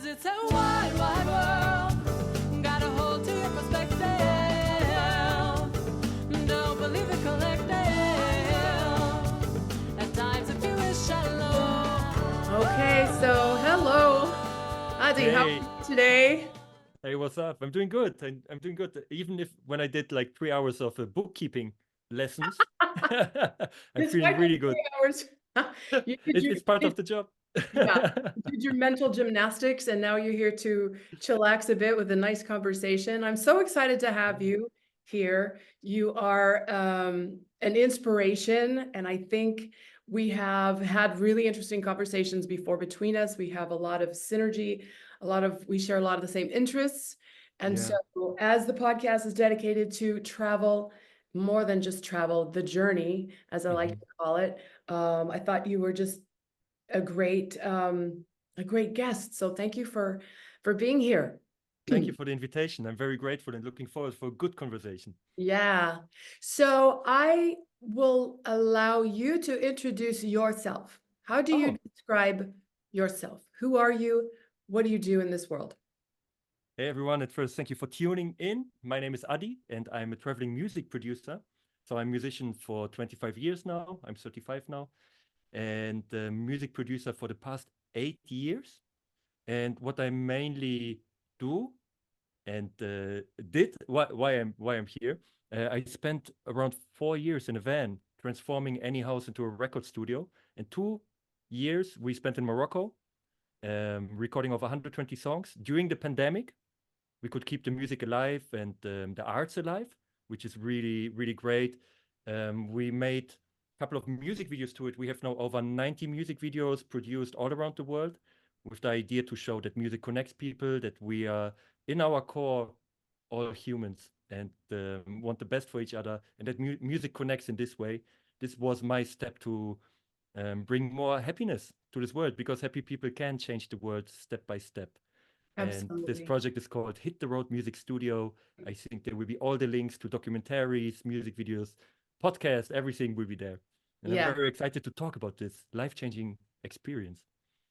it's a wide, wide world. Got a hold to your perspective. Don't believe the collective. At times it feels shallow. Okay, so hello. Adi, how are Hey, you today? hey, what's up? I'm doing good. I'm doing good. Even if when I did like 3 hours of bookkeeping lessons, I'm feeling Despite the really good. 3 hours, you did It's, your, it's part of the job. yeah, you did your mental gymnastics, and now you're here to chillax a bit with a nice conversation. I'm so excited to have you here. You are an inspiration, and I think we have had really interesting conversations before between us. We have a lot of synergy, we share a lot of the same interests. And Yeah. so as the podcast is dedicated to travel, more than just travel, the journey, as I like Mhm. to call it, I thought you were just a great guest. So thank you for being here. Thank you for the invitation. I'm very grateful and looking forward for a good conversation. Yeah. So I will allow you to introduce yourself. How do you Oh, describe yourself? Who are you? What do you do in this world? hey everyone. At first, thank you for tuning in. My name is Adi, and I'm a traveling music producer. So I'm a musician for 25 years now. I'm 35 now, and a music producer for the past 8 years. And what I mainly do and did why I'm here. I spent around 4 years in a van transforming any house into a record studio, and 2 years we spent in Morocco, recording over 120 songs. During the pandemic, we could keep the music alive and the arts alive, which is really really great. We made a couple of music videos to it. We have now over 90 music videos produced all around the world, with the idea to show that music connects people, that we are in our core all humans and want the best for each other, and that music connects in this way. This was my step to bring more happiness to this world, because happy people can change the world step by step. And this Absolutely. project is called Hit the Road Music Studio. I think there will be all the links to documentaries, music videos, podcasts, everything will be there. And I'm Yeah. very excited to talk about this life-changing experience.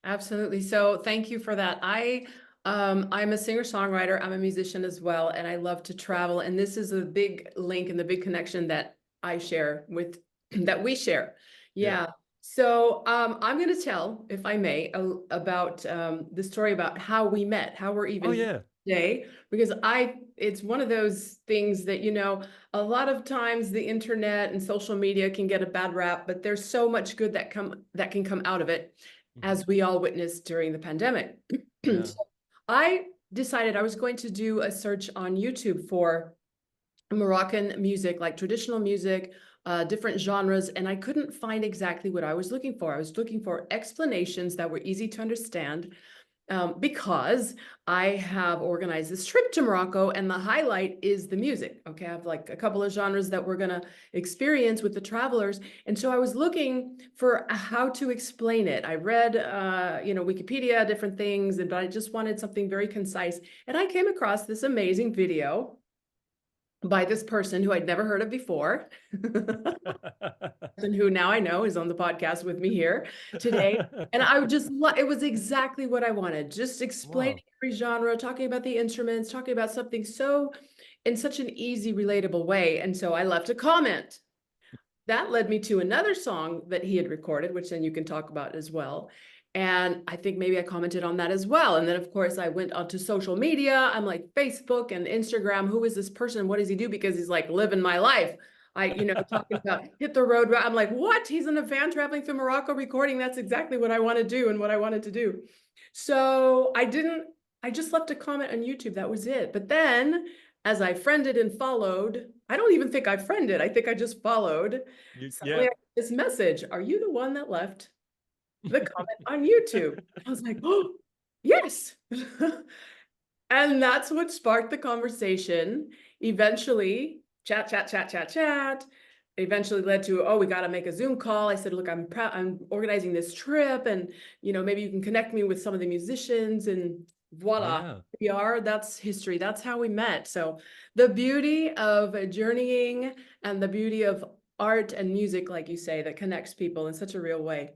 Absolutely. So thank you for that. I'm a singer-songwriter. I'm a musician as well, and I love to travel. And this is a big link and the big connection that I share with that we share. Yeah. Yeah. So I'm going to tell, if I may, about the story about how we met, how we're Oh even here yeah. today, because it's one of those things that, a lot of times the internet and social media can get a bad rap, but there's so much good that can come out of it, Mhm. as we all witnessed during the pandemic. Yeah. So I decided I was going to do a search on YouTube for Moroccan music, like traditional music, different genres, and I couldn't find exactly what I was looking for. I was looking for explanations that were easy to understand, because I have organized this trip to Morocco, and the highlight is the music. Okay, I have like a couple of genres that we're gonna experience with the travelers, and so I was looking for how to explain it. I read, Wikipedia, different things, but I just wanted something very concise, and I came across this amazing video by this person who I'd never heard of before. And who now I know is on the podcast with me here today. And I would just, it was exactly what I wanted. Just explaining Wow. every genre, talking about the instruments, talking about something in such an easy, relatable way. And so I left a comment. That led me to another song that he had recorded, which then you can talk about as well. And I think maybe I commented on that as well. And then, of course, I went onto social media. I'm like Facebook and Instagram. Who is this person? What does he do? Because he's like living my life. Talking about hit the road. I'm like, what? He's in a van traveling through Morocco recording. That's exactly what I want to do and what I wanted to do. So I just left a comment on YouTube. That was it. But then as I friended and followed, I don't even think I friended. I think I just followed. Suddenly Yeah. I got this message. Are you the one that left the comment on YouTube? I was like, oh, yes. And that's what sparked the conversation. Eventually, chat, chat, chat, chat, chat. Eventually led to, oh, we got to make a Zoom call. I said, look, I'm organizing this trip, and maybe you can connect me with some of the musicians, and voila, Yeah. we are. That's history. That's how we met. So the beauty of journeying and the beauty of art and music, like you say, that connects people in such a real way.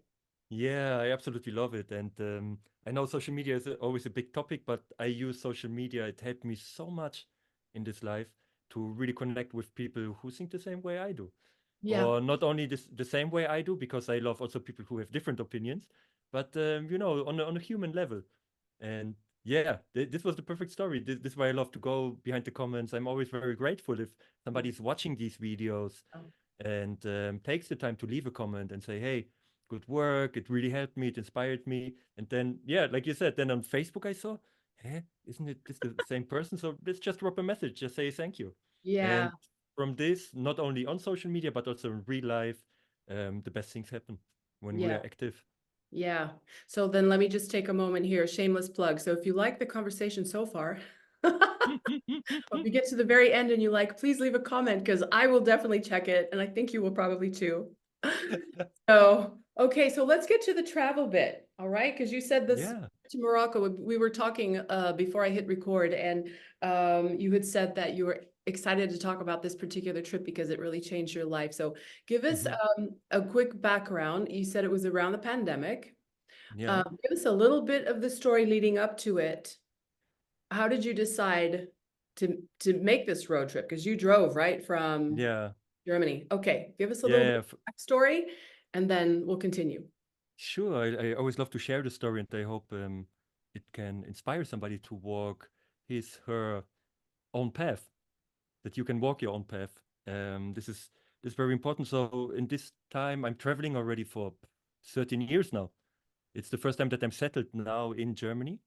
Yeah, I absolutely love it. And I know social media is always a big topic, but I use social media. It helped me so much in this life to really connect with people who think the same way I do. Yeah, Or not only the same way I do, because I love also people who have different opinions, but on a human level. And yeah, this was the perfect story. This is why I love to go behind the comments. I'm always very grateful if yeah. somebody's watching these videos Oh, and takes the time to leave a comment and say, hey, good work. It really helped me. It inspired me. And then, yeah, like you said, then on Facebook I saw, hey, isn't it this the same person? So let's just drop a message, just say thank you. yeah, And from this, not only on social media, but also in real life, the best things happen when we yeah. are active. Yeah. So then let me just take a moment here, shameless plug. So if you like the conversation so far, or if you get to the very end and you like, please leave a comment because I will definitely check it. And I think you will probably too. So, okay, so let's get to the travel bit. All right. Because you said this Yeah. to Morocco. We were talking before I hit record, and you had said that you were excited to talk about this particular trip because it really changed your life. So give us Mhm. a quick background. You said it was around the pandemic. Yeah. Give us a little bit of the story leading up to it. How did you decide to make this road trip? Because you drove, right, from Yeah. Germany. Okay, give us a little bit Yeah. of backstory, and then we'll continue. Sure. I always love to share the story, and I hope it can inspire somebody to walk his, her own path, that you can walk your own path. This is very important. So in this time, I'm traveling already for 13 years now. It's the first time that I'm settled now in Germany.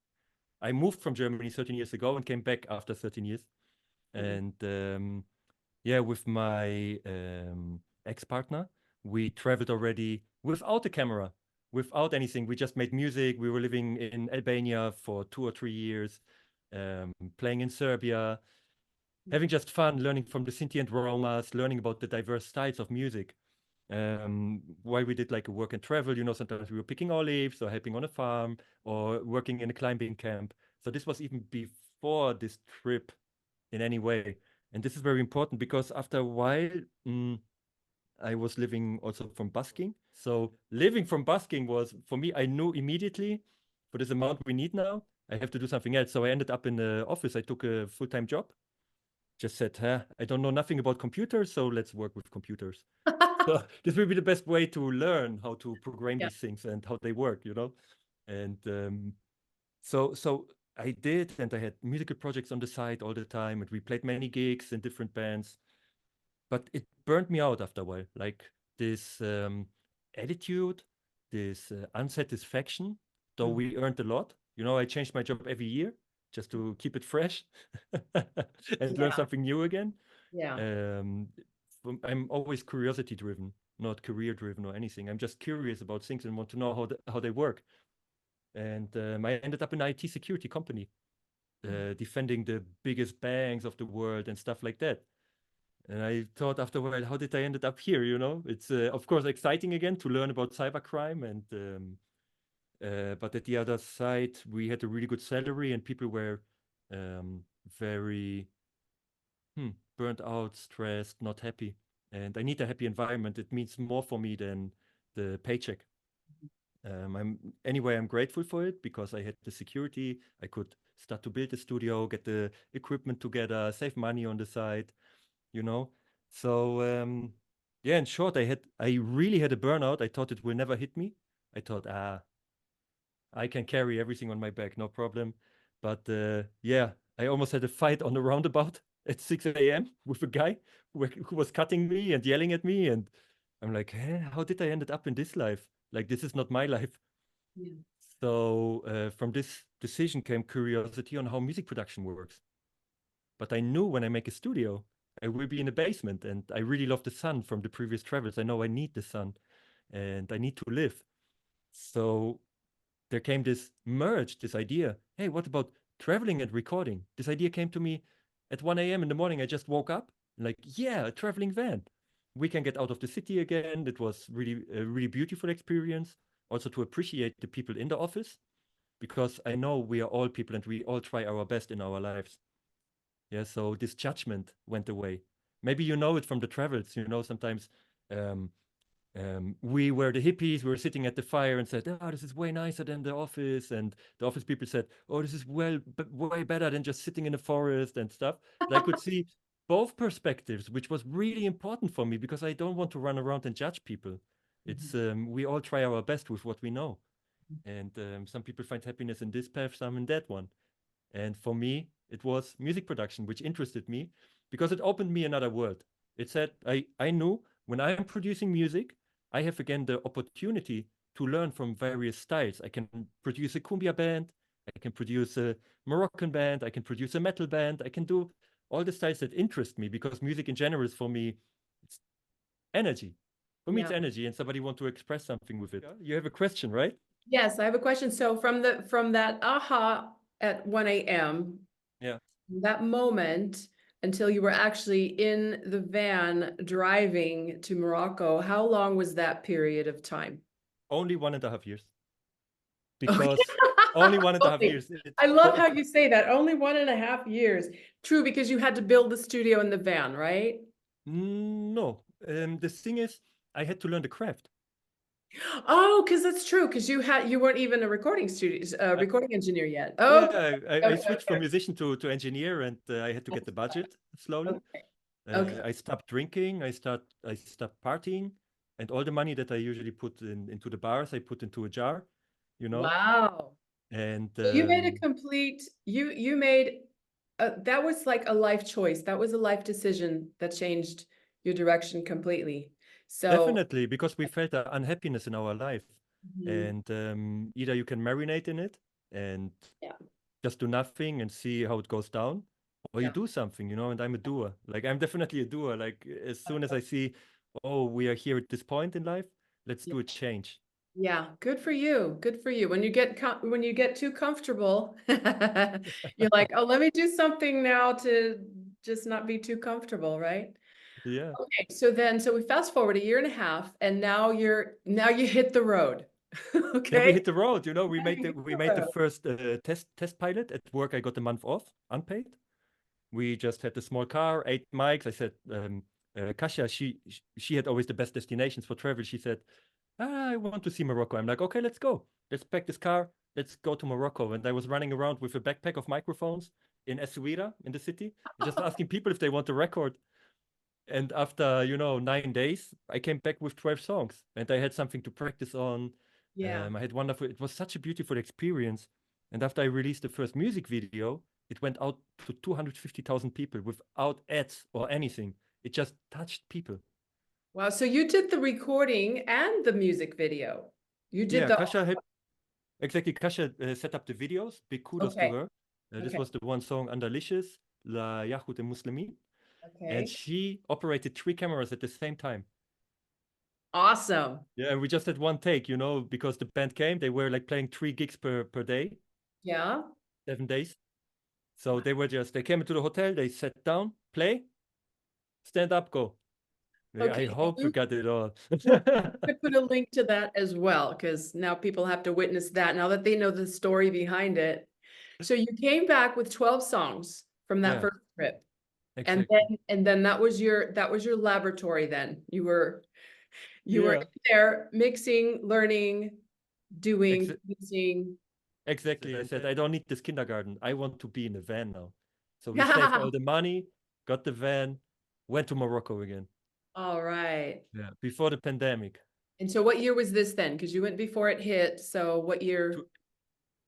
I moved from Germany 13 years ago and came back after 13 years. Mhm. And yeah, with my ex-partner, we traveled already without a camera, without anything. We just made music. We were living in Albania for 2 or 3 years, playing in Serbia, having just fun, learning from the Sinti and Romas, learning about the diverse styles of music. While we did like a work and travel, sometimes we were picking olives or helping on a farm or working in a climbing camp. So this was even before this trip in any way. And this is very important because after a while, I was living also from busking. So living from busking was, for me, I knew immediately for this amount we need now, I have to do something else. So I ended up in the office. I took a full-time job. Just said, I don't know nothing about computers, so let's work with computers. So this will be the best way to learn how to program Yeah. these things and how they work. And so I did, and I had musical projects on the side all the time, and we played many gigs in different bands. But it burned me out after a while, like this attitude, this unsatisfaction. Though Mm. we earned a lot, I changed my job every year just to keep it fresh and learn Yeah. something new again. Yeah. Um, I'm always curiosity driven, not career driven or anything. I'm just curious about things and want to know how they work. And I ended up in an IT security company, defending the biggest banks of the world and stuff like that. And I thought after a while, how did I ended up here? It's of course exciting again to learn about cybercrime, and but at the other side, we had a really good salary, and people were very burnt out, stressed, not happy. And I need a happy environment. It means more for me than the paycheck. I'm grateful for it because I had the security. I could start to build a studio, get the equipment together, save money on the side, you know. So yeah, in short, I really had a burnout. I thought it will never hit me. I thought, I can carry everything on my back, no problem. But yeah, I almost had a fight on the roundabout at 6 a.m. with a guy who was cutting me and yelling at me, and I'm like, how did I ended up in this life? Like, this is not my life. Yeah. So from this decision came curiosity on how music production works. But I knew when I make a studio, I will be in a basement, and I really love the sun from the previous travels. I know I need the sun, and I need to live. So there came this merge, this idea. Hey, what about traveling and recording? This idea came to me at 1 a.m. in the morning. I just woke up, like, yeah, a traveling van. We can get out of the city again. It was really a really beautiful experience. Also to appreciate the people in the office, because I know we are all people and we all try our best in our lives. Yeah, so this judgment went away. Maybe you know it from the travels. Sometimes um, We were the hippies. We were sitting at the fire and said, "Oh, this is way nicer than the office." And the office people said, "Oh, this is way better than just sitting in the forest and stuff." And I could see both perspectives, which was really important for me because I don't want to run around and judge people. It's we all try our best with what we know, and some people find happiness in this path, some in that one. And for me, it was music production, which interested me because it opened me another world. It said I knew when I'm producing music, I have again the opportunity to learn from various styles. I can produce a cumbia band, I can produce a Moroccan band, I can produce a metal band, I can do all the styles that interest me because music in general is for me, it's energy. For me, Yeah. it's energy, and somebody want to express something with it. You have a question, right? Yes, I have a question. So from that aha at 1 a.m., Yeah. that moment until you were actually in the van driving to Morocco, how long was that period of time? Only 1.5 years. Okay. Because only 1.5 Only. years. I love how you say that. Only 1.5 years. True, because you had to build the studio in the van, right? No. The thing is, I had to learn the craft. Oh, because that's true. Because you weren't even a recording studio I, recording engineer yet. yeah, Okay. I Okay. switched from musician to engineer, and I had to get the budget slowly. Okay. Okay. I stopped drinking. I stopped partying, and all the money that I usually put into the bars, I put into a jar, you know. Wow. And So you made a complete, you made, that was like a life choice. That was a life decision that changed your direction completely. So, definitely, because we felt unhappiness in our life, mhm, and either you can marinate in it and yeah, just do nothing and see how it goes down, or you yeah. do something, and I'm a doer. Like, I'm definitely a doer. Like, as soon as I see, oh, we are here at this point in life, let's Yeah. do a change. Yeah, good for you. Good for you. When you get too comfortable, you're like, oh, let me do something now to just not be too comfortable, right? Yeah. Okay, so we fast forward a year and a half, and now you hit the road. Yeah, we Okay? hit the road. We Now made you the hit we the made the road. first test pilot at work. I got a month off, unpaid. We just had a small car, 8 mics. I said, Kasia, she had always the best destinations for travel. She said, I want to see Morocco. I'm like, okay, let's go. Let's pack this car. Let's go to Morocco. And I was running around with a backpack of microphones in Essaouira in the city, just asking people if they want to record. And after, 9 days, I came back with 12 songs and I had something to practice on. Yeah. I had wonderful, it was such a beautiful experience. And after I released the first music video, it went out to 250,000 people without ads or anything. It just touched people. Wow. So you did the recording and the music video. You did Yeah, the, Kasia helped. Exactly. Kasia set up the videos. Big kudos to okay. her. This Okay. was the one song, Andalicious, La Yahut e Muslimi. And Okay. she operated 3 cameras at the same time. Awesome. Yeah, and we just had one take, because the band came, they were like playing 3 gigs per day, Yeah. 7 days. So they came into the hotel, they sat down, play, stand up, go. I Okay. hope we got it all. I put a link to that as well, because now people have to witness that now that they know the story behind it. So you came back with 12 songs from that Yeah, first trip. exactly. And then that was your laboratory then. You were Yeah, in there mixing, learning, doing, ex producing. exactly. I said, I don't need this kindergarten. I want to be in a van now. So we saved all the money, got the van, went to Morocco again. All right. Yeah, before the pandemic, And so what year was this then? Because you went before it hit. So what year? two,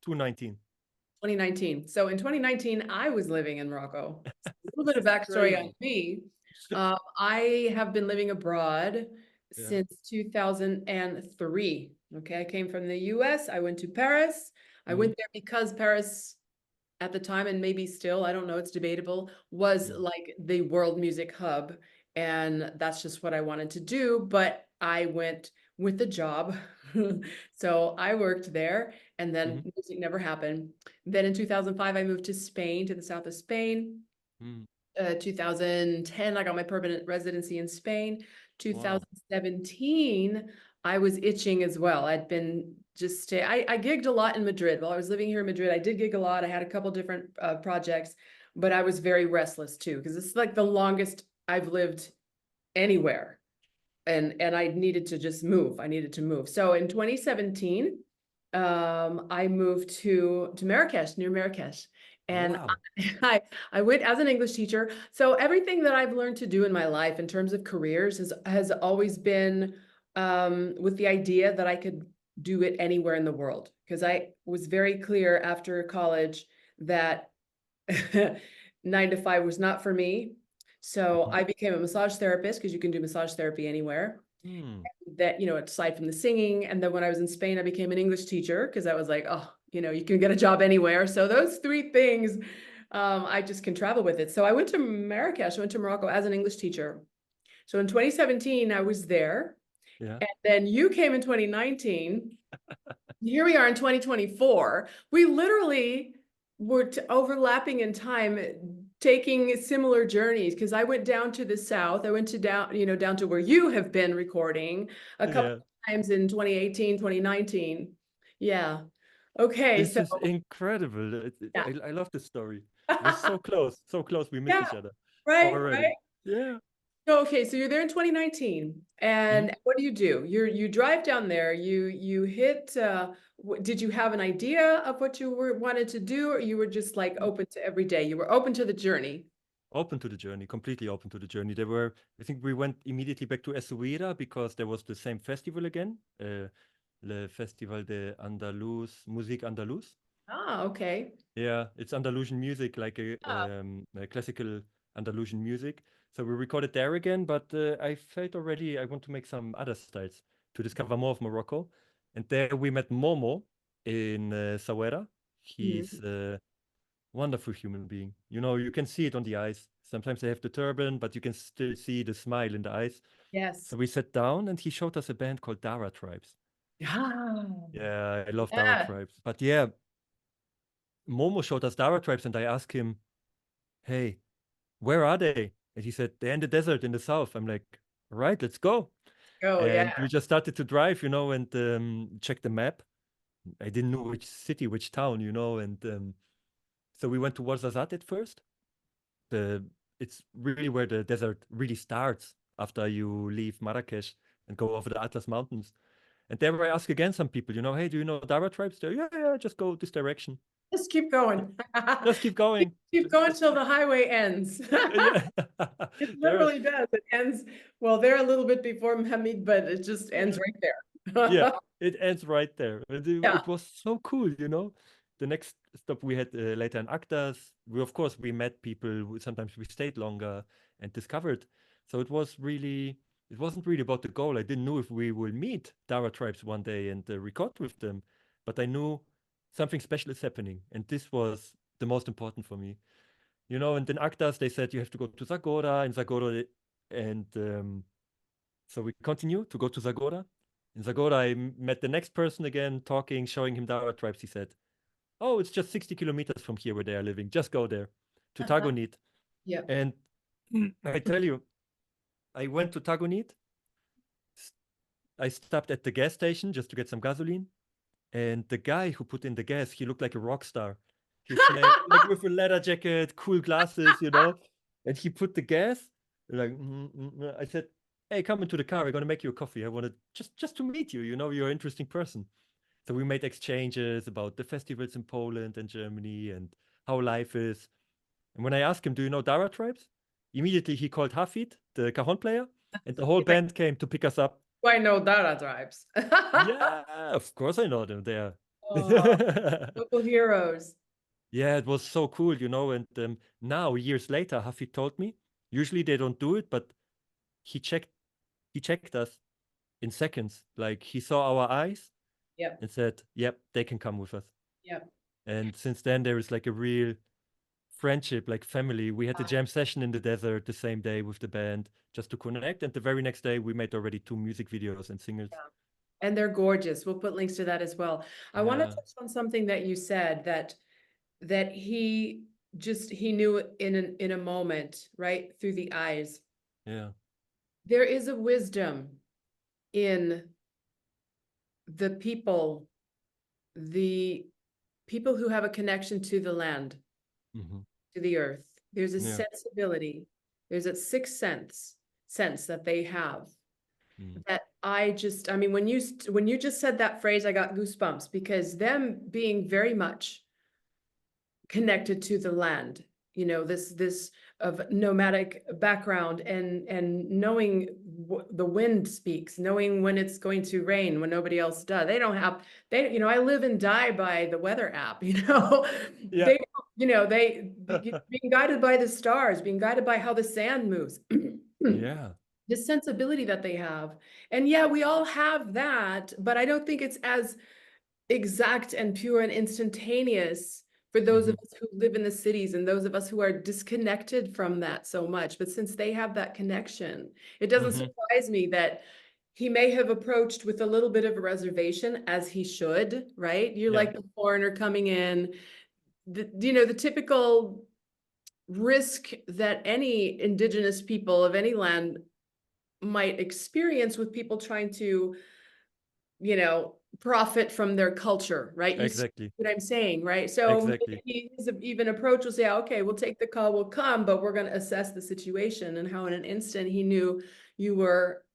219. 2019. So in 2019, I was living in Morocco. A little bit of backstory on Crazy. me. I have been living abroad Yeah. since 2003. Okay, I came from the US. I went to Paris. I Mhm. went there because Paris at the time, and maybe still, I don't know, it's debatable, was Yeah. like the world music hub. And that's just what I wanted to do. But I went with the job. So I worked there, and then Mhm. music never happened. Then in 2005, I moved to Spain, to the south of Spain. Mm. 2010, I got my permanent residency in Spain. Wow. 2017, I was itching as well. I'd been just stay. I gigged a lot in Madrid. While I was living here in Madrid, I did gig a lot. I had a couple different projects, but I was very restless too, because it's like the longest I've lived anywhere. and I needed to just move. I needed to move. So in 2017, I moved to Marrakesh, near Marrakesh. And Wow. I went as an English teacher. So everything that I've learned to do in my life in terms of careers has always been with the idea that I could do it anywhere in the world. Because I was very clear after college that 9 to 5 was not for me. So Mhm. I became a massage therapist because you can do massage therapy anywhere. Mm. That, aside from the singing. And then when I was in Spain, I became an English teacher because I was like, oh, you can get a job anywhere. So those three things, I just can travel with it. So I went to Marrakesh, I went to Morocco as an English teacher. So in 2017, I was there. Yeah. And then you came in 2019. Here we are in 2024. We literally were overlapping in time, taking similar journeys. Because I went down to the south. I went to down to where you have been recording a couple Yeah. of times in 2018, 2019. Yeah. Okay. This So is incredible. yeah, I love this story. It was so close, so close. We missed yeah, each other right, already. right. Yeah. Okay, so you're there in 2019, Mhm. and what do? You drive down there. You hit. Did you have an idea of what you wanted to do, or you were just like open to every day? You were open to the journey. Open to the journey, completely open to the journey. I think we went immediately back to Essaouira because there was the same festival again, Le Festival de Andaluz, Musique Andaluz. Ah, okay. Yeah, it's Andalusian music, like Ah, a classical Andalusian music. So we recorded there again, but I felt already I want to make some other styles to discover more of Morocco. And there we met Momo in Sawera. He's mhm. a wonderful human being. You can see it on the eyes. Sometimes they have the turban, but you can still see the smile in the eyes. Yes. So we sat down and he showed us a band called Dara Tribes. Ah, Yeah, I love Dara yeah. Tribes. But yeah, Momo showed us Dara Tribes and I asked him, hey, where are they? And he said, they're in the desert in the south. I'm like, all right, let's go. Oh, yeah. And we just started to drive, and check the map. I didn't know which city, which town, and so we went to Ouarzazate at first. It's really where the desert really starts after you leave Marrakesh and go over the Atlas Mountains. And there I ask again some people, hey, do you know Dara tribes there? Yeah, yeah, just go this direction. Just keep going. Just keep going. Keep going Just till the highway ends. yeah. It There, literally does. It ends, well, they're a little bit before Mohammed, but it just ends right yeah, there. it ends right there. And Yeah. it was so cool. The next stop we had later in Actas, of course we met people. Sometimes we stayed longer and discovered. So it wasn't really about the goal. I didn't know if we will meet Dara tribes one day and record with them, but I knew something special is happening, and this was the most important for me. And in Actas they said you have to go to Zagora, and so we continue to go to Zagora. In Zagora, I met the next person again, talking, showing him Dara tribes. He said, oh, it's just 60 kilometers from here where they are living. Just go there to Tagonit. Yep. And I tell you, I went to Tagonit. I stopped at the gas station just to get some gasoline. And the guy who put in the gas, he looked like a rock star. He smelled like with a leather jacket, cool glasses. And he put the gas. Like I said, "Hey, come into the car. We're gonna make you a coffee. I wanted just to meet you. You're an interesting person." So we made exchanges about the festivals in Poland and Germany and how life is. And when I asked him, "Do you know Dara tribes?" Immediately he called Hafid, the cajon player, and the whole He's like, band came to pick us up. I know Dara tribes. Yeah, of course I know them. There. Oh, local heroes. Yeah, it was so cool. And now years later, Hafid told me, usually they don't do it, but he checked he checked us in seconds. Like he saw our eyes Yep. and said, "Yep, they can come with us." Yep. And since then, there is like a real friendship, like family. We had a jam session in the desert the same day with the band just to connect. And the very next day, we made already 2 music videos and singles. And they're gorgeous. We'll put links to that as well. I want to Yeah, touch on something that you said that he knew in a moment, right? Through the eyes. yeah. There is a wisdom in the the people who have a connection to the land, Hmm. to the earth. There's a Yeah. sensibility. There's a sixth sense that they have. Mm. that I mean, when you just said that phrase, I got goosebumps because them being very much connected to the land, you know, this of nomadic background and knowing the wind speaks, knowing when it's going to rain when nobody else does. They don't have they you know, I live and die by the weather app, you know. Yeah. They you know, being guided by the stars, being guided by how the sand moves. Yeah. The sensibility that they have. And yeah, we all have that, but I don't think it's as exact and pure and instantaneous for those of Mhm. us who live in the cities and those of us who are disconnected from that so much. But since they have that connection, it doesn't Mhm. surprise me that he may have approached with a little bit of a reservation, as he should, right? You're Yeah. like the foreigner coming in, you know, the typical risk that any indigenous people of any land might experience with people trying to, you know, profit from their culture, right? You see Exactly. what I'm saying, right? So Exactly. maybe his even approach was, yeah, okay, we'll take the call, we'll come, but we're going to assess the situation and how in an instant he knew you were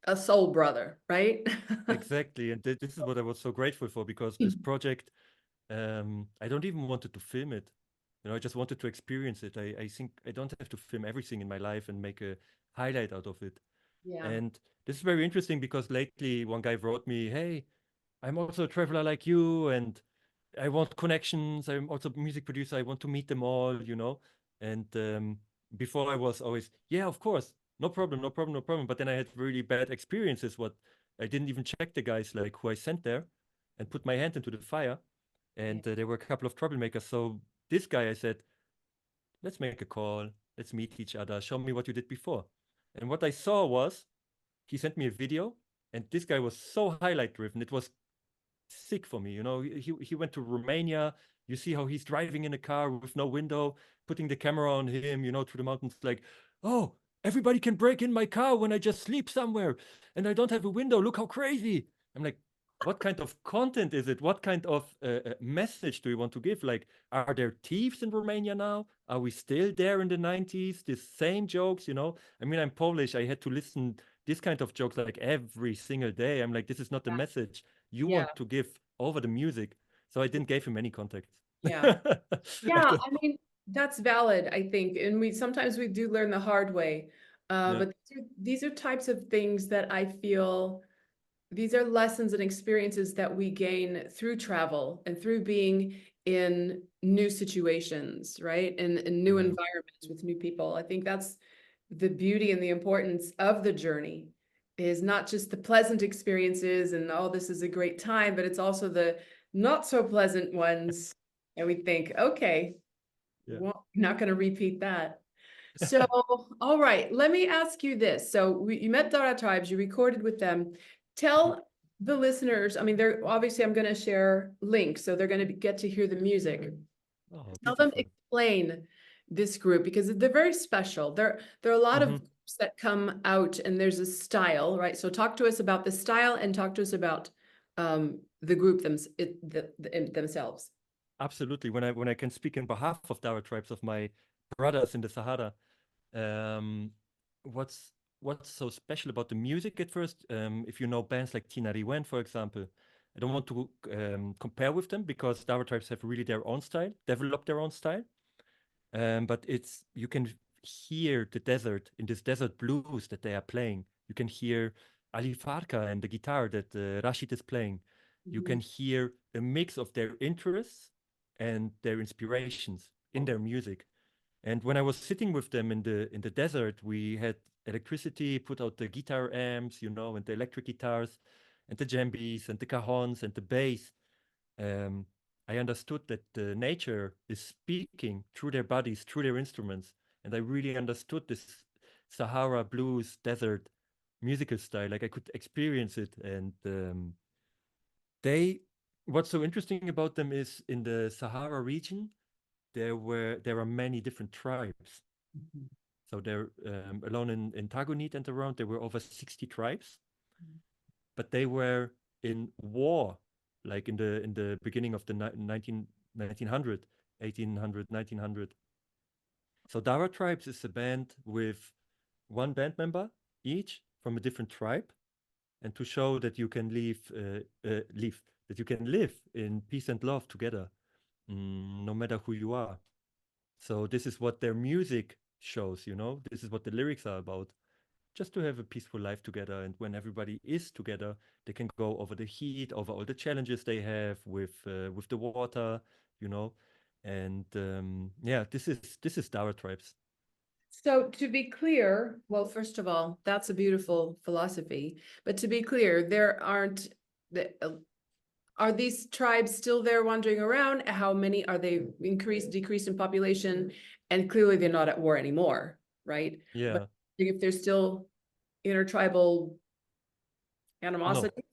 a soul brother, right? Exactly. And this is what I was so grateful for because this project, I don't even wanted to film it. You know, I just wanted to experience it. I think I don't have to film everything in my life and make a highlight out of it. Yeah. And this is very interesting because lately one guy wrote me, "Hey, I'm also a traveler like you, and I want connections. I'm also a music producer. I want to meet them all, you know." And before I was always, yeah, of course, no problem, no problem, no problem. But then I had really bad experiences. What I didn't even check the guys like who I sent there, and put my hand into the fire. Yeah. And there were a couple of troublemakers. So this guy, I said, let's make a call. Let's meet each other. Show me what you did before. And what I saw was he sent me a video, and this guy was so highlight driven. It was sick for me. You know, he went to Romania. You see how he's driving in a car with no window, putting the camera on him, you know, through the mountains, like, oh, everybody can break in my car when I just sleep somewhere and I don't have a window. Look how crazy. I'm like, what kind of content is it? What kind of message do you want to give? Like, are there thieves in Romania now? Are we still there in the 90s? The same jokes, you know? I mean, I'm Polish. I had to listen this kind of jokes like every single day. I'm like, this is not the message you Yeah. want to give over the music. So I didn't give him any context. Yeah. I Yeah, thought, I mean, that's valid, I think. And we sometimes we do learn the hard way. yeah. But these are types of things that I feel these are lessons and experiences that we gain through travel and through being in new situations, right? In new Yeah. environments with new people. I think that's the beauty and the importance of the journey is not just the pleasant experiences and oh, this is a great time, but it's also the not so pleasant ones. And we think, okay, Yeah. well, not going to repeat that. So, all right, let me ask you this. So you met Dara Tribes, you recorded with them. Tell the listeners, I mean, they're obviously I'm going to share links, so they're going to get to hear the music. Oh, Tell them, beautiful. explain this group because they're very special. There are a lot of Hmm. groups that come out and there's a style, right? So talk to us about the style and talk to us about the group themselves. Absolutely. When I can speak in behalf of the Arab tribes of my brothers in the Sahara, um, what's what's so special about the music at first? If you know bands like Tina Riwen, for example, I don't want to compare with them because the Arab tribes have really their own style, developed their own style. But it's you can hear the desert in this desert blues that they are playing. You can hear Ali Farka and the guitar that Rashid is playing. You Mhm. can hear a mix of their interests and their inspirations in their music. And when I was sitting with them in the desert, we had electricity, put out the guitar amps, you know, and the electric guitars, and the djembes, and the cajons, and the bass. um, I understood that the nature is speaking through their bodies, through their instruments, and I really understood this Sahara blues desert musical style. Like I could experience it, and they. What's so interesting about them is in the Sahara region, there are many different tribes. Mhm. So there, alone in Tagonit and around, there were over 60 tribes, but they were in war, like in the beginning of the 1900, 1800, 1900. So Dara Tribes is a band with one band member each from a different tribe. and to show that you can that you can live in peace and love together, no matter who you are. So this is what their music shows, you know. This is what the lyrics are about. Just to have a peaceful life together, and when everybody is together, they can go over the heat, over all the challenges they have with the water, you know. And yeah, this is Dara tribes. So to be clear, well, first of all, that's a beautiful philosophy. But to be clear, there aren't are these tribes still there wandering around? How many are they decreased in population? And clearly they're not at war anymore, right? But Yeah. if there's still intertribal No. animosity,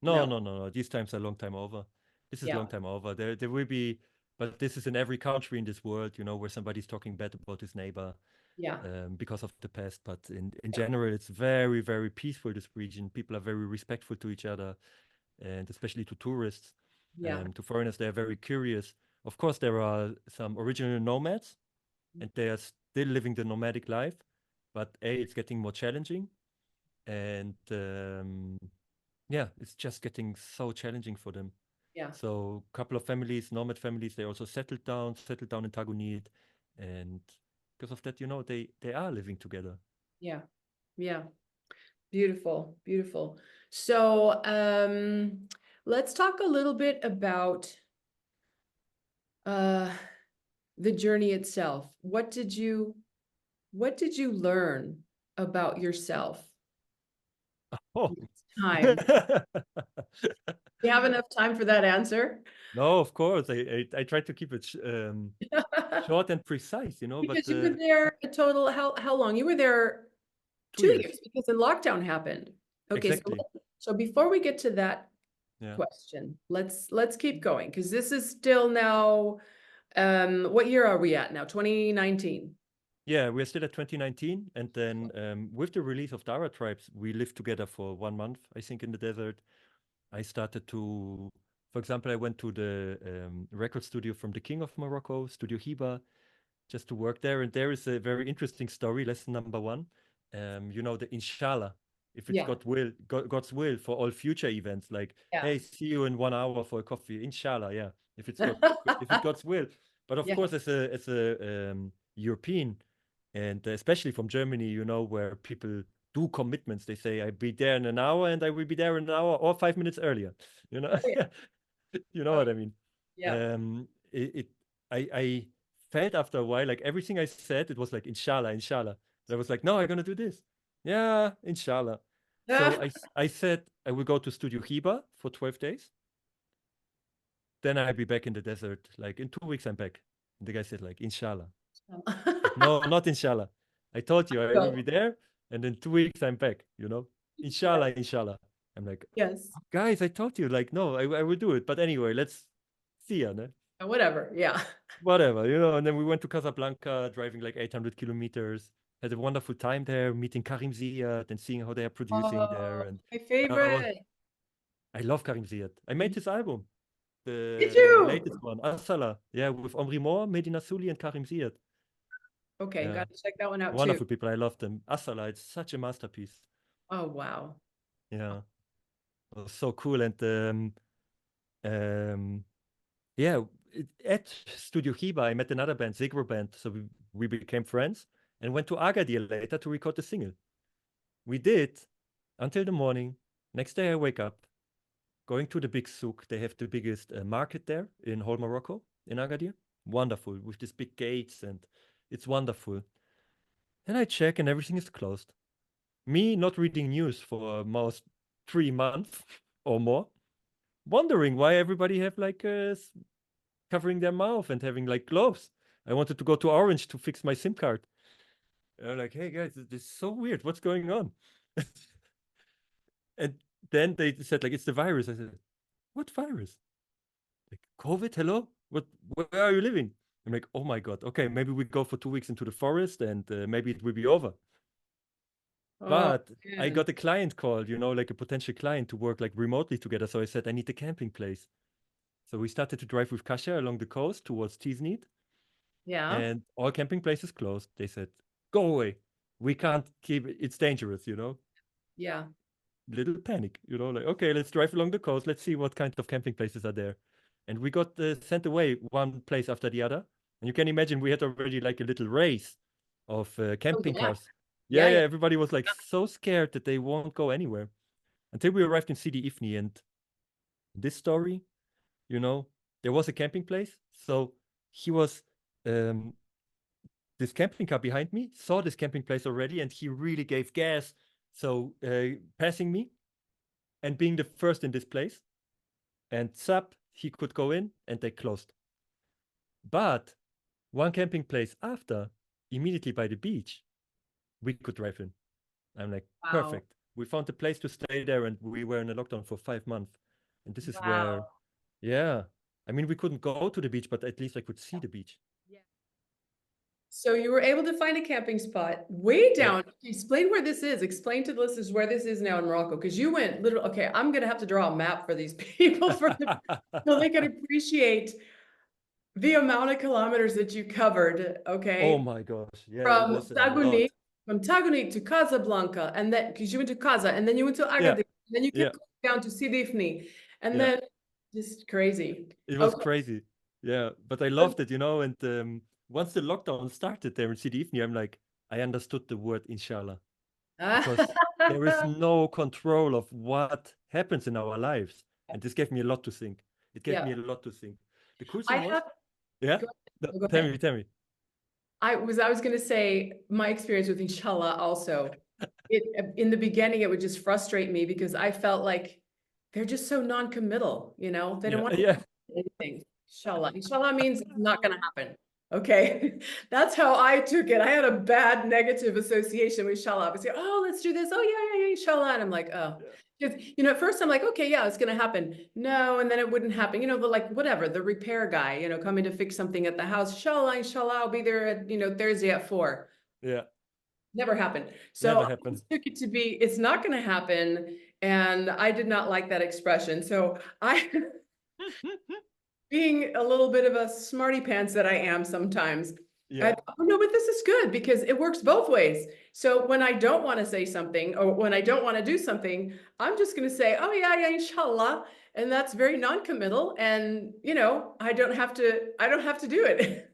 No, no. no, no, no. These times are long time over. This is Yeah, long time over. There will be, but this is in every country in this world, you know, where somebody's talking bad about his neighbor yeah, because of the past. But in general, it's very, very peaceful, this region. People are very respectful to each other, and especially to tourists, yeah, to foreigners, they're very curious. Of course, there are some original nomads, and they are still living the nomadic life, but it's getting more challenging. And yeah, it's just getting so challenging for them. yeah, So a couple of families, nomad families, they also settled down in Tagunit, and because of that, you know, they are living together. yeah, yeah. Beautiful, beautiful. So let's talk a little bit about uh the journey itself. What did you learn about yourself Oh, this time? Do you have enough time for that answer? no, of course. I try to keep it short and precise, you know, but Because you were there a total, how long? You were there 2 2 years years because the lockdown happened. Okay, exactly. so before we get to that Yeah. question, let's keep going because this is still now, what year are we at now? 2019. Yeah, we're still at 2019, and then with the release of Dara Tribes, we lived together for 1 month, I think, in the desert. I started to, for example, I went to the record studio from the King of Morocco, Studio Hiba, just to work there. And there is a very interesting story, lesson number one. You know, the inshallah, if it's Yeah, God's will for all future events, like, yeah. hey, see you in 1 hour for a coffee, inshallah, yeah, if it's God's will. But of Yeah, course, as a European, and especially from Germany, you know, where people do commitments, they say, I'll be there in an hour and I will be there in an hour or 5 minutes earlier, you know. oh, yeah, You know oh, what I mean? yeah. It I felt after a while like everything I said, it was like inshallah, inshallah. And I was like, no, I'm gonna do this. Yeah, inshallah. So I said I will go to Studio Hiba for 12 days. Then I'll be back in the desert. Like in 2 weeks, I'm back. And the guy said, like, inshallah. Like, no, not inshallah. I told you I will be Go. there, and in 2 weeks I'm back, you know? Yeah, Inshallah, inshallah. I'm like, yes. guys, I told you, like, no, I will do it. But anyway, let's see ya, ne? Whatever, yeah. Whatever, you know. And then we went to Casablanca, driving like 800 kilometers. Had a wonderful time there, meeting Karim Ziad and seeing how they are producing there. Oh, And my uh, favorite. I love Karim Ziad. I made his album, Did the latest you? one, Asala. Yeah, with Omri Moore, Medina Suli, and Karim Ziad. Okay, Yeah, gotta check that one out too. wonderful people. I love them. Asala, it's such a masterpiece. Oh, wow. Yeah, it was so cool. And um, yeah, at Studio Hiba, I met another band, Zigro Band. So we became friends and went to Agadir later to record the single. We did until the morning. Next day, I wake up, going to the big souk. They have the biggest market there in whole Morocco, in Agadir. Wonderful, with these big gates, and it's wonderful. And I check, and everything is closed. Me not reading news for almost 3 months or more, wondering why everybody have like covering their mouth and having like gloves. I wanted to go to Orange to fix my SIM card. And I'm like, hey guys, this is so weird. What's going on? And then they said like it's the virus. I said, what virus? Like COVID? Hello? What? Where are you living? I'm like, oh my god. Okay, maybe we go for 2 weeks into the forest and maybe it will be over. Oh, But I man. got a client call, you know, like a potential client to work like remotely together. So I said, I need a camping place. So we started to drive with Kasia along the coast towards Tiznit, Yeah, and all camping places closed. They said, go away. We can't keep it. It's dangerous, you know? yeah. little panic, like, okay, let's drive along the coast. Let's see what kind of camping places are there. And we got sent away one place after the other. And you can imagine we had already like a little race of Oh, camping yeah. cars. Yeah, Yeah, yeah, yeah. everybody was like so scared that they won't go anywhere until we arrived in Sidi Ifni. And this story, you know, there was a camping place. So he was, um, this camping car behind me saw this camping place already, and he really gave gas. So passing me and being the first in this place, and zap, he could go in, and they closed. But one camping place after, immediately by the beach, we could drive in. I'm like, Wow. perfect. We found a place to stay there, and we were in a lockdown for 5 months. And this is where, Wow. yeah, I mean, we couldn't go to the beach, but at least I could see the beach. Yeah. So you were able to find a camping spot way Yeah. down. Explain where this is. Explain to the listeners where this is now in Morocco, because you went literally. Okay, I'm gonna have to draw a map for these people so they can appreciate the amount of kilometers that you covered. Oh Okay, my gosh. Yeah, it from was a Tagounit, lot. to Casablanca, and then because you went to Casa, and then you went to Yeah. Agadir, and then you Yeah. kept going down to Sidifni, and Yeah. then just crazy. It was Okay. crazy. Yeah. But I loved it, and once the lockdown started there in Sidi Ifni, I'm like, I understood the word inshallah, because there is no control of what happens in our lives. And this gave me a lot to think. It gave Yeah, me a lot to think. The cool I thing was, have. yeah, Go no, ahead. Go tell ahead. me, tell me. I was going to say my experience with inshallah also. In the beginning, it would just frustrate me because I felt like they're just so non-committal, they don't Yeah, want to yeah, do anything. Inshallah. Inshallah means it's not going to happen. Okay. That's how I took it. I had a bad negative association with inshallah. I would say, oh, let's do this. Oh, yeah, yeah, yeah, inshallah. And I'm like, oh. yeah, Because, at first I'm like, okay, yeah, it's going to happen. No, and then it wouldn't happen. But like, whatever, the repair guy, coming to fix something at the house. Inshallah, inshallah, I'll be there at, Thursday at 4. yeah. Never happened. So Never I happened. just took it to be, it's not going to happen. And I did not like that expression. So being a little bit of a smarty pants that I am sometimes, I Yeah, thought, oh, no, but this is good because it works both ways. So when I don't want to say something or when I don't want to do something, I'm just going to say, oh, yeah, yeah, inshallah. And that's very non-committal. And, I don't have to do it.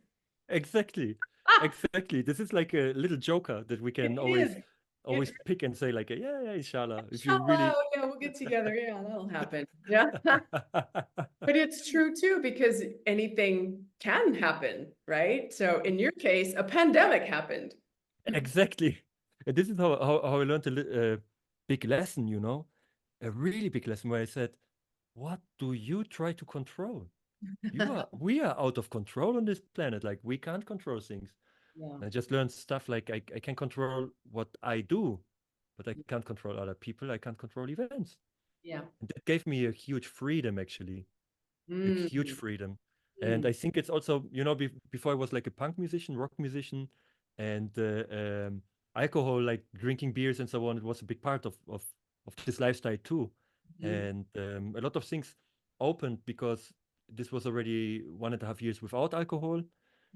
exactly. Ah, Exactly. This is like a little joker that we it can is. always pick and say like, yeah, yeah, inshallah. If you Inshallah, really oh, yeah, we'll get together. Yeah, that'll happen. Yeah. But it's true too, because anything can happen, right? So in your case, a pandemic happened. Exactly. And this is how I learned a big lesson, a really big lesson where I said, what do you try to control? We are out of control on this planet. Like we can't control things. Yeah, And I just learned stuff like I can control what I do, but I can't control other people. I can't control events. yeah. And that gave me a huge freedom, actually, a huge Mm, freedom. And mm, I think it's also, before I was like a punk musician, rock musician, and alcohol, like drinking beers and so on, it was a big part of this lifestyle too. mm, And a lot of things opened because this was already 1.5 years without alcohol,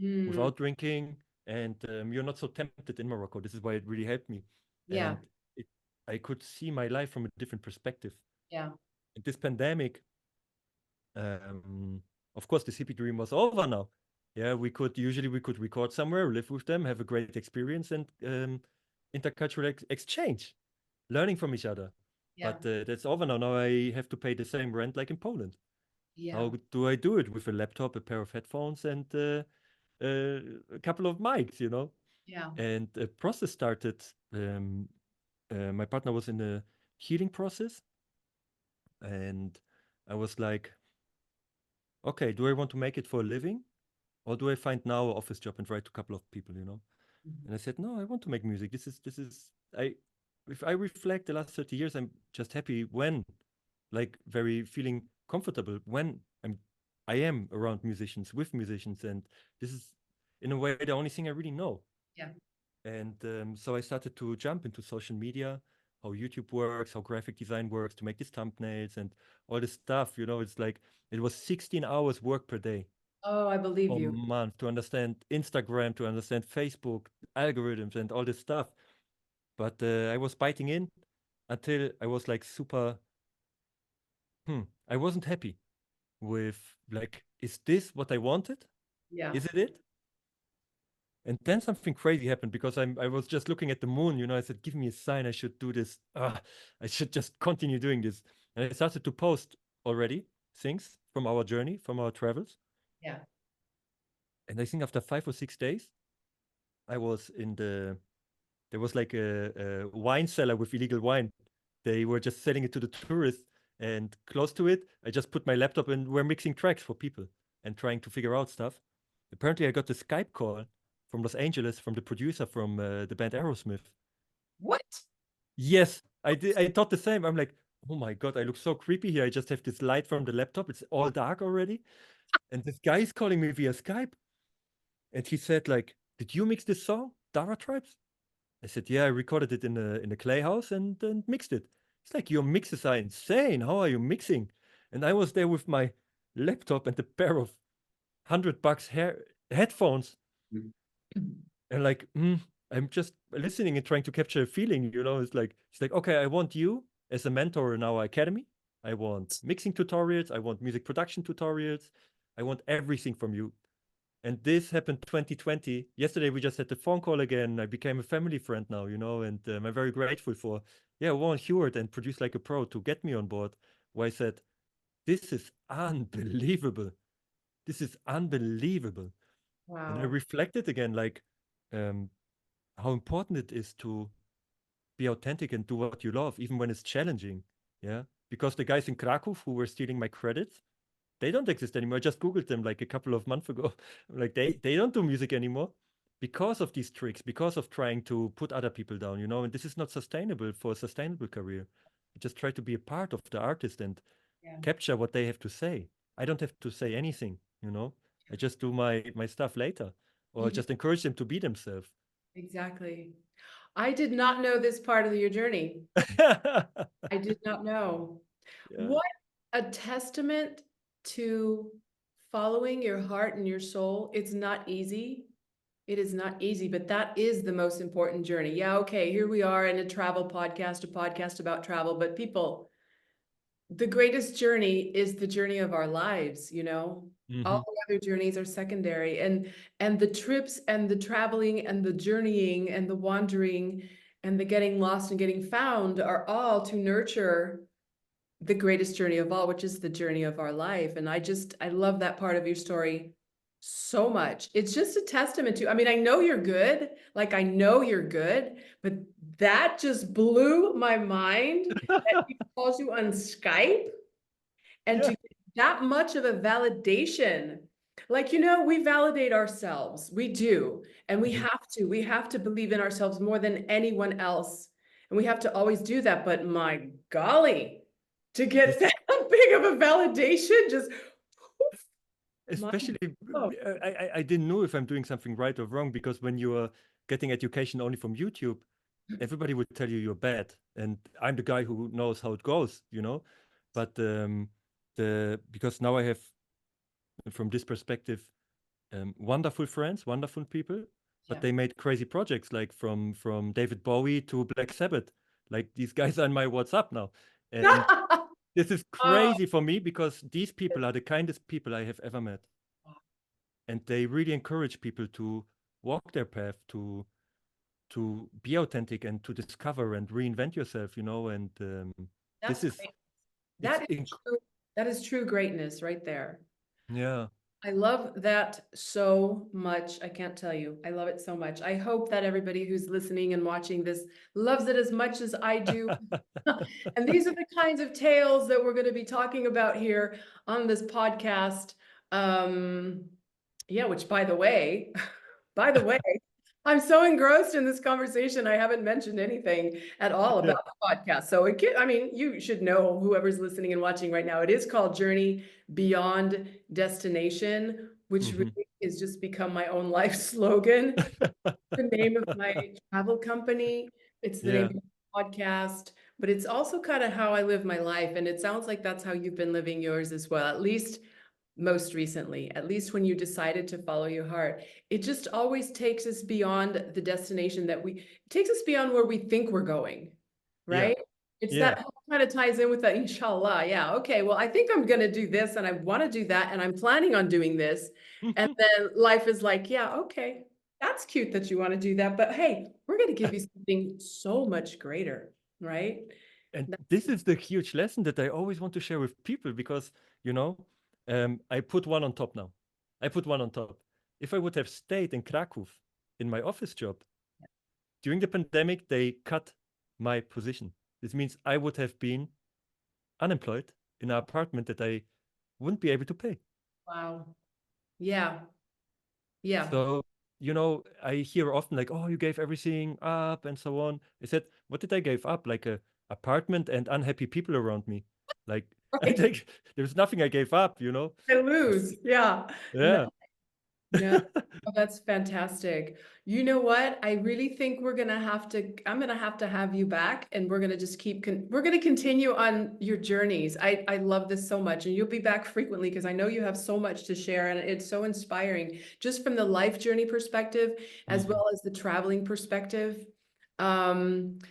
mm. without drinking, and you're not so tempted in Morocco. This is why it really helped me. Yeah, And it, I could see my life from a different perspective. yeah, And this pandemic, um, of course, the hippie dream was over now. Yeah, we could record somewhere, live with them, have a great experience, and intercultural exchange, learning from each other. yeah, But that's over now. Now I have to pay the same rent like in Poland. yeah. How do I do it with a laptop, a pair of headphones, and a couple of mics? Yeah. And the process started. My partner was in a healing process, and I was like, okay, do I want to make it for a living? Or do I find now an office job and write to a couple of people? Mhm. And I said, no, I want to make music. This is I if I reflect the last 30 years, I'm just happy when, like very feeling comfortable when I am around musicians, with musicians, and this is in a way the only thing I really know. Yeah. And so I started to jump into social media, how YouTube works, how graphic design works, to make these thumbnails and all this stuff. It's like it was 16 hours work per day Oh, I believe or you. month to understand Instagram, to understand Facebook algorithms and all this stuff. But I was biting in, until I was like super, I wasn't happy with like, is this what I wanted? Yeah. Is it it? And then something crazy happened because I was just looking at the moon, I said, give me a sign I should do this. I should just continue doing this. And I started to post already things from our journey, from our travels. Yeah. And I think after 5 or 6 days, I was there was like a wine cellar with illegal wine. They were just selling it to the tourists. And close to it, I just put my laptop and we're mixing tracks for people and trying to figure out stuff. Apparently, I got the Skype call from Los Angeles from the producer from the band Aerosmith. What? Yes, I did. I thought the same. I'm like, oh my God, I look so creepy here. I just have this light from the laptop. It's all dark already. And this guy is calling me via Skype. And he said, like, did you mix this song, Dara Tribes? I said, yeah, I recorded it in a clay house and mixed it. It's like, your mixes are insane. How are you mixing? And I was there with my laptop and a pair of $100 headphones. And like, I'm just listening and trying to capture a feeling, It's like, okay, I want you as a mentor in our academy. I want mixing tutorials. I want music production tutorials. I want everything from you. And this happened 2020. Yesterday, we just had the phone call again. I became a family friend now, and I'm very grateful for, Warren Hewitt and Produce Like a Pro to get me on board. Where I said, this is unbelievable. This is unbelievable. And I Wow. reflected again, like, um, how important it is to be authentic and do what you love, even when it's challenging. Yeah. Because the guys in Krakow who were stealing my credits, they don't exist anymore. I just Googled them like a couple of months ago. Like they don't do music anymore because of these tricks, because of trying to put other people down, and this is not sustainable for a sustainable career. I just try to be a part of the artist and Yeah. capture what they have to say. I don't have to say anything. I just do my stuff later, or Mhm. just encourage them to be themselves. Exactly. I did not know this part of your journey. Yeah. I did not know. What a testament to following your heart and your soul. It's not easy. It is not easy, but that is the most important journey. Yeah, okay, here we are in a travel podcast, a podcast about travel, but people, the greatest journey is the journey of our lives, all Hmm. the other journeys are secondary, and the trips and the traveling and the journeying and the wandering and the getting lost and getting found are all to nurture the greatest journey of all, which is the journey of our life. And I love that part of your story so much. It's just a testament to, I mean, I know you're good, like I know you're good, but that just blew my mind that he calls you on Skype and to Yeah. get that much of a validation. Like, we validate ourselves. We do. And Mhm. we have to believe in ourselves more than anyone else. And we have to always do that. But my golly, to get Es- that big of a validation, just my Especially, oh, I didn't know if I'm doing something right or wrong, because when you are getting education only from YouTube, everybody would tell you you're bad, and I'm the guy who knows how it goes. But the because now I have, from this perspective, wonderful friends, wonderful people, but yeah. they made crazy projects, like from David Bowie to Black Sabbath. Like, these guys are in my WhatsApp now, and this is Oh, crazy for me because these people are the kindest people I have ever met, and they really encourage people to walk their path, to be authentic and to discover and reinvent yourself. And that's this is great. it's That is true. That is true greatness right there. yeah. I love that so much. I can't tell you. I love it so much. I hope that everybody who's listening and watching this loves it as much as I do. And these are the kinds of tales that we're going to be talking about here on this podcast. Um, yeah, which by the way, by the way, I'm so engrossed in this conversation, I haven't mentioned anything at all Yeah. about the podcast. So I mean, you should know, whoever's listening and watching right now, it is called Journey Beyond Destination, which Hmm. really has just become my own life slogan. The name of my travel company. It's the name Yeah. of the podcast, but it's also kind of how I live my life. And it sounds like that's how you've been living yours as well, at least most recently, at least when you decided to follow your heart. It just always takes us beyond the destination it takes us beyond where we think we're going, Yeah. right? It's Yeah. that kind of ties in with the inshallah. Yeah. Okay. Well, I think I'm going to do this and I want to do that and I'm planning on doing this. And then life is like, yeah, okay. That's cute that you want to do that. But hey, we're going to give you something so much greater, right? And That's this is the huge lesson that I always want to share with people because, you know, I put one on top now. I put one on top. If I would have stayed in Krakow in my office job, during the pandemic, they cut my position. This means I would have been unemployed in an apartment that I wouldn't be able to pay. wow. Yeah. Yeah. So, I hear often like, oh, you gave everything up and so on. I said, what did I give up? Like a apartment and unhappy people around me. Like, I Right. think there's nothing I gave up. I It's- lose. Yeah. No, Yeah. no. Oh, that's fantastic. You know what? I really think I'm gonna have you back and we're gonna just we're gonna continue on your journeys. I love this so much and you'll be back frequently because I know you have so much to share and it's so inspiring just from the life journey perspective as Mhm. well as the traveling perspective.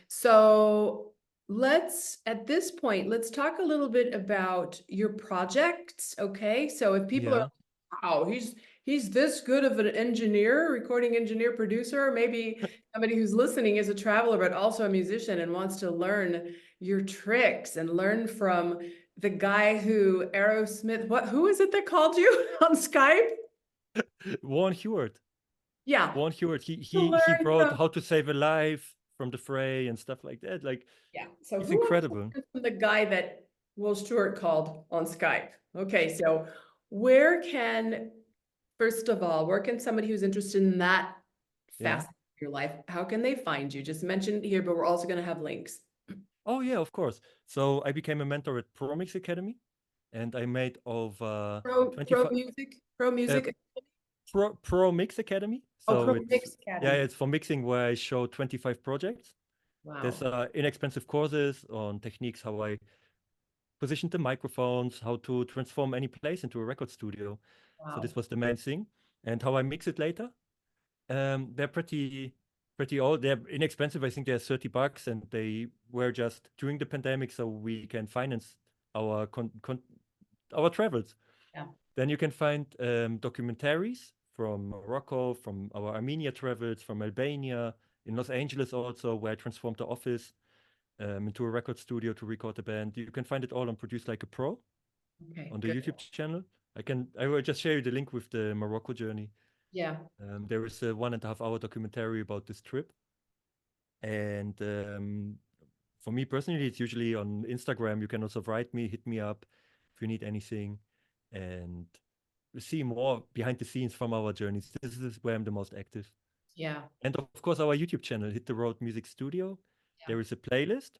So at this point, let's talk a little bit about your projects. Okay. So if people are, Yeah. wow, he's this good of an engineer, recording engineer, producer. Maybe somebody who's listening is a traveler, but also a musician and wants to learn your tricks and learn from the guy who Aerosmith, who is it that called you on Skype? Warren Hewart. Yeah. Warren Hewart. He To he he learn brought from, How to Save a Life from the Fray and stuff like that. Like, yeah. So he's who wants to incredible. learn from the guy that Will Stewart called on Skype? Okay. So where can, first of all, where can somebody who's interested in that Yeah. facet of your life, how can they find you? Just mention it here, but we're also going to have links. Oh yeah, of course. So I became a mentor at ProMix Academy, and I made over Pro 25 music, pro uh, music. Pro Mix Academy. Oh, So Pro it's Mix yeah, Academy. it's for mixing where I show 25 projects. There's Wow. inexpensive courses on techniques, how I position the microphones, how to transform any place into a record studio. So this Wow. was the main thing, and how I mix it later. They're pretty old. They're inexpensive. I think they're $30, and they were just during the pandemic, so we can finance our our travels. Yeah. Then you can find documentaries from Morocco, from our Armenia travels, from Albania, in Los Angeles also, where I transformed the office into a record studio to record the band. You can find it all on Produce Like a Pro Okay, on the good. YouTube channel. I will just share you the link with the Morocco journey. Yeah. There is a 1.5 hour documentary about this trip. And for me personally, it's usually on Instagram. You can also write me, hit me up if you need anything, and see more behind the scenes from our journeys. This is where I'm the most active. Yeah. And of course, our YouTube channel, Hit the Road Music Studio. Yeah. There is a playlist.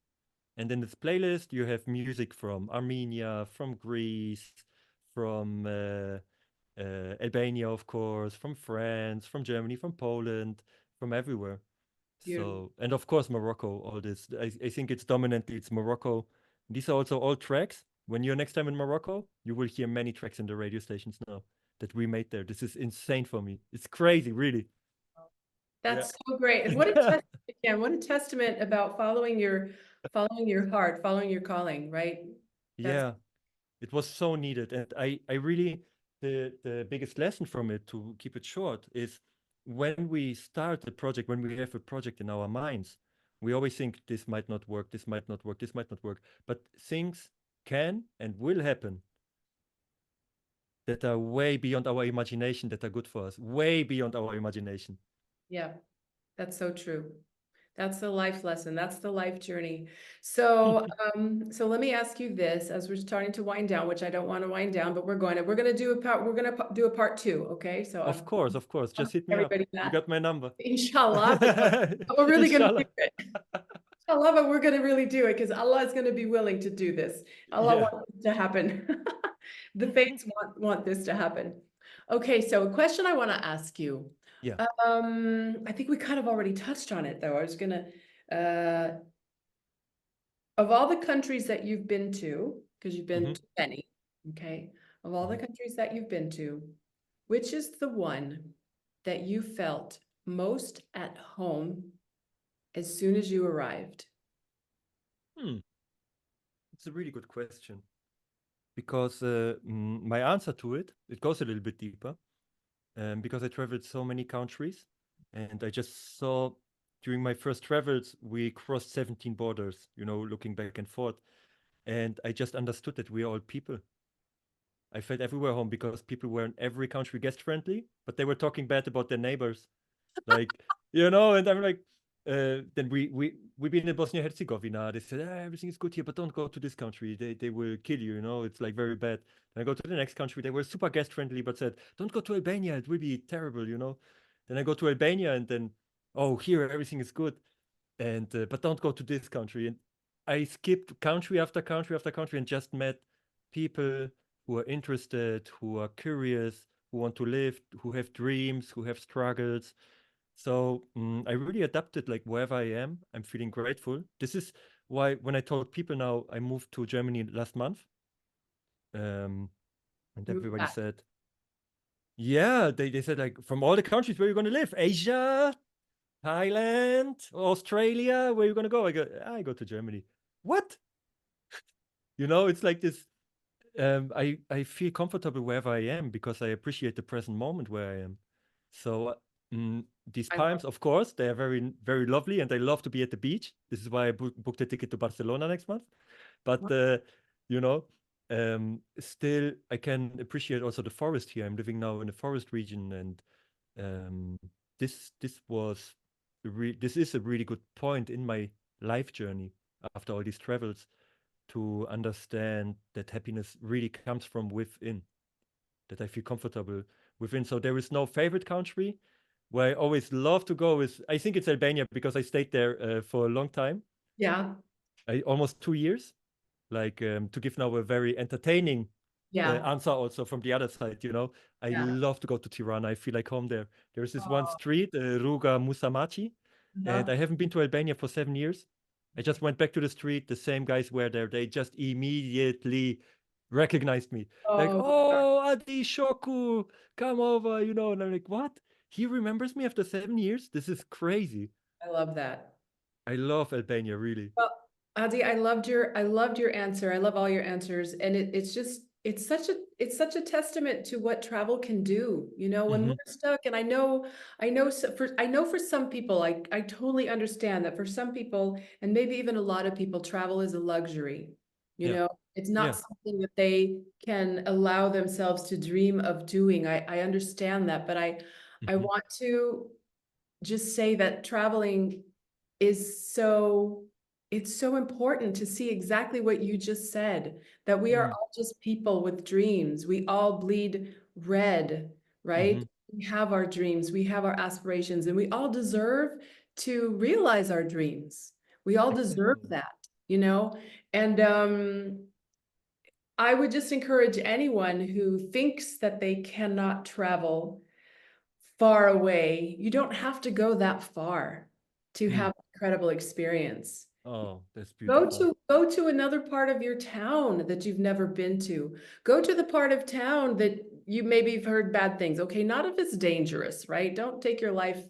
And in this playlist, you have music from Armenia, from Greece, from Albania, of course, from France, from Germany, from Poland, from everywhere. Beautiful. So, and of course, Morocco, all this. I think it's dominantly, it's Morocco. These are also all tracks. When you're next time in Morocco, you will hear many tracks in the radio stations now that we made there. This is insane for me. It's crazy, really. Yeah. That's so great. And what a testament, again, what a testament about following your heart, following your calling, right? That's Yeah. It was so needed. And I really, the biggest lesson from it, to keep it short, is when we start a project, when we have a project in our minds, we always think this might not work, this might not work, this might not work. But things can and will happen that are way beyond our imagination, that are good for us, way beyond our imagination. yeah, that's so true. That's the life lesson. That's the life journey. So, so let me ask you this as we're starting to wind down, which I don't want to wind down, but we're going to do a part two. Okay. So Of course, of course. I'll Just hit me up. everybody You that. got my number. Inshallah, but we're really going to do Inshallah. it. Inshallah, but we're going to really do it because Allah is going to be willing to do this. Allah Yeah. wants this to happen. The faiths want this to happen. Okay, so a question I want to ask you. Yeah. I think we kind of already touched on it though. I was gonna, of all the countries that you've been to, because you've been Mhm. to many, okay, of all the Mhm. countries that you've been to, which is the one that you felt most at home as soon as you arrived? Hmm. It's a really good question because my answer to it, it goes a little bit deeper. Because I traveled so many countries, and I just saw during my first travels, we crossed 17 borders, you know, looking back and forth. And I just understood that we are all people. I felt everywhere home because people were in every country guest friendly, but they were talking bad about their neighbors. Like, you know, and I'm like, then we been in Bosnia Herzegovina. They said, everything is good here, but don't go to this country. They will kill you, you know, it's like very bad. Then I go to the next country. They were super guest friendly, but said, don't go to Albania. It will be terrible, you know. Then I go to Albania and then, oh, here everything is good. And but don't go to this country. And I skipped country after country after country and just met people who are interested, who are curious, who want to live, who have dreams, who have struggles. So I really adapted like wherever I am. I'm feeling grateful. This is why when I told people now I moved to Germany last month, and Move everybody back. said, yeah, they said like from all the countries where you're gonna live, Asia, Thailand, Australia, where you gonna go? I go to Germany. What? You know, it's like this. I feel comfortable wherever I am because I appreciate the present moment where I am. So these I love palms, of course, they are very lovely, and I love to be at the beach. This is why I booked a ticket to Barcelona next month. But you know, still I can appreciate also the forest here. I'm living now in a forest region, and um, this was this is a really good point in my life journey after all these travels to understand that happiness really comes from within, that I feel comfortable within. So there is no favorite country. Where I always love to go is, I think it's Albania because I stayed there for a long time, Yeah, almost 2 years. Like to give now a very entertaining yeah, answer also from the other side, you know, I yeah. love to go to Tirana. I feel like home there. There is this one Oh, street, Ruga Musamaci, and uh-huh. I haven't been to Albania for 7 years. I just went back to the street. The same guys were there. They just immediately recognized me. Like, Oh, oh, Adi Shoku, come over, you know. And I'm like, what? He remembers me after 7 years? This is crazy. I love that. I love Albania, really. Well, Adi, I loved your answer. I love all your answers. And it's just, it's such a testament to what travel can do. You know, when Hmm. we're stuck, and I know for some people, I totally understand that for some people, and maybe even a lot of people, travel is a luxury. You Yeah. know, it's Yeah. not something that they can allow themselves to dream of doing. I understand that, but I Hmm. want to just say that traveling is so it's so important to see exactly what you just said, that we are Mm. all just people with dreams. We all bleed red, right? Hmm. We have our dreams, we have our aspirations, and we all deserve to realize our dreams. We all deserve Exactly. that, you know? And I would just encourage anyone who thinks that they cannot travel far away. You don't have to go that far to Mm. have an incredible experience. Oh, that's beautiful. Go to another part of your town that you've never been to. Go to the part of town that you maybe have heard bad things. Okay, not if it's dangerous, right? Don't take your life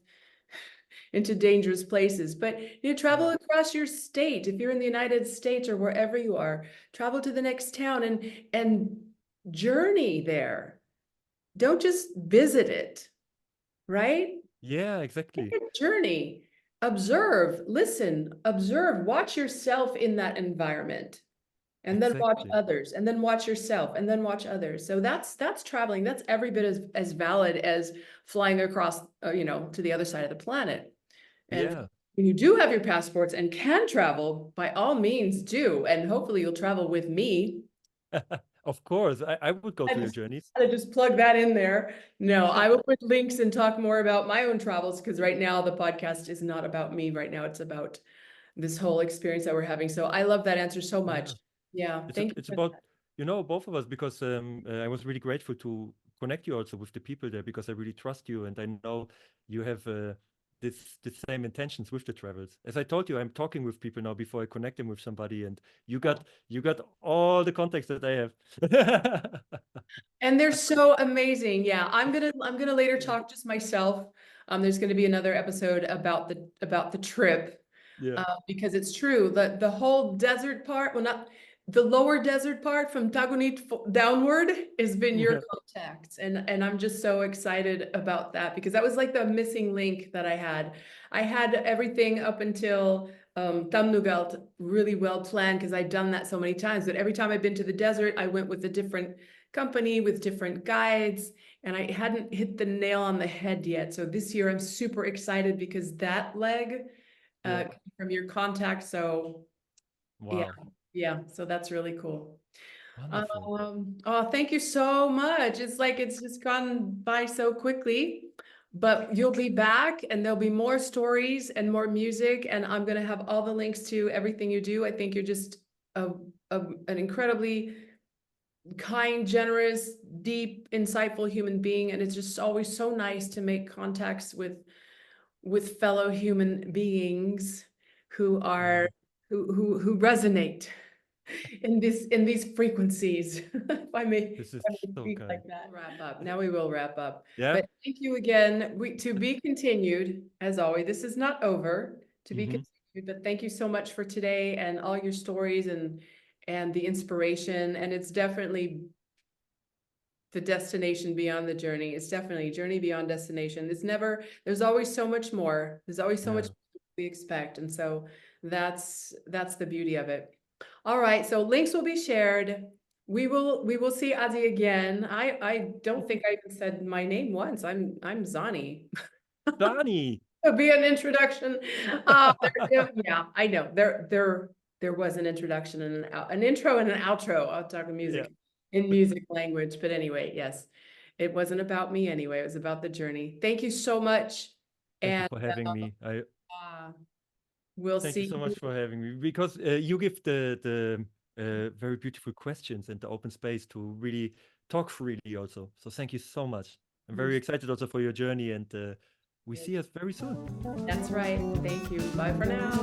into dangerous places, but travel Yeah. across your state. If you're in the United States or wherever you are, travel to the next town and journey there. Don't just visit it, right? Yeah, Take exactly. a journey, observe, listen, observe, watch yourself in that environment, and then watch Exactly. others, and then watch yourself, and then watch others. So that's traveling. That's every bit as valid as flying across, to the other side of the planet. And Yeah. when you do have your passports and can travel, by all means do, and hopefully you'll travel with me. Of course, I would go I to your just journeys. I just plug that in there. No, I will put links and talk more about my own travels because right now the podcast is not about me. Right now it's about this whole experience that we're having. So I love that answer so much. Yeah. Yeah, It's thank you it's for about, that. both of us because I was really grateful to connect you also with the people there because I really trust you and I know you have the same intentions with the travels. As I told you, I'm talking with people now before I connect them with somebody, and you got all the context that I have. And they're so amazing. Yeah, I'm gonna later Yeah. talk just myself. There's gonna be another episode about the trip. Yeah. Because it's true that the whole desert part, well, not the lower desert part from Tagunit downward has been your Yeah. contacts. And I'm just so excited about that because that was like the missing link that I had. I had everything up until Tamnugalt really well planned because I'd done that so many times. But every time I've been to the desert, I went with a different company with different guides, and I hadn't hit the nail on the head yet. So this year I'm super excited because that leg Yeah. from your contact. So yeah, Wow. yeah. So that's really cool. Wonderful. Oh, thank you so much. It's like it's just gone by so quickly, but you'll be back and there'll be more stories and more music, and I'm gonna have all the links to everything you do. I think you're just a, an incredibly kind, generous, deep, insightful human being, and it's just always so nice to make contacts with fellow human beings who are who resonate in these frequencies. If I may, This is if I may so speak kind. like that. Wrap up. Now we will wrap up. Yeah. But thank you again. To be continued, as always. This is not over. To be Mhm. continued, but thank you so much for today and all your stories and the inspiration. And it's definitely the destination beyond the journey. It's definitely journey beyond destination. There's always so much more. There's always so much Yeah. we expect. And so that's the beauty of it. All right. So links will be shared. We will see Adi again. I don't think I even said my name once. I'm Zani. Dani. It'll be an introduction. Yeah, I know. There was an introduction and an intro and an outro. I'll talk Yeah. music in music language. But anyway, yes, it wasn't about me anyway. It was about the journey. Thank you so much. Thank you And for having me. we'll Thank you see so you. much for having me because you give the very beautiful questions and the open space to really talk freely also. So thank you so much. I'm very excited also for your journey, and we see us very soon. That's right. Thank you. Bye for now.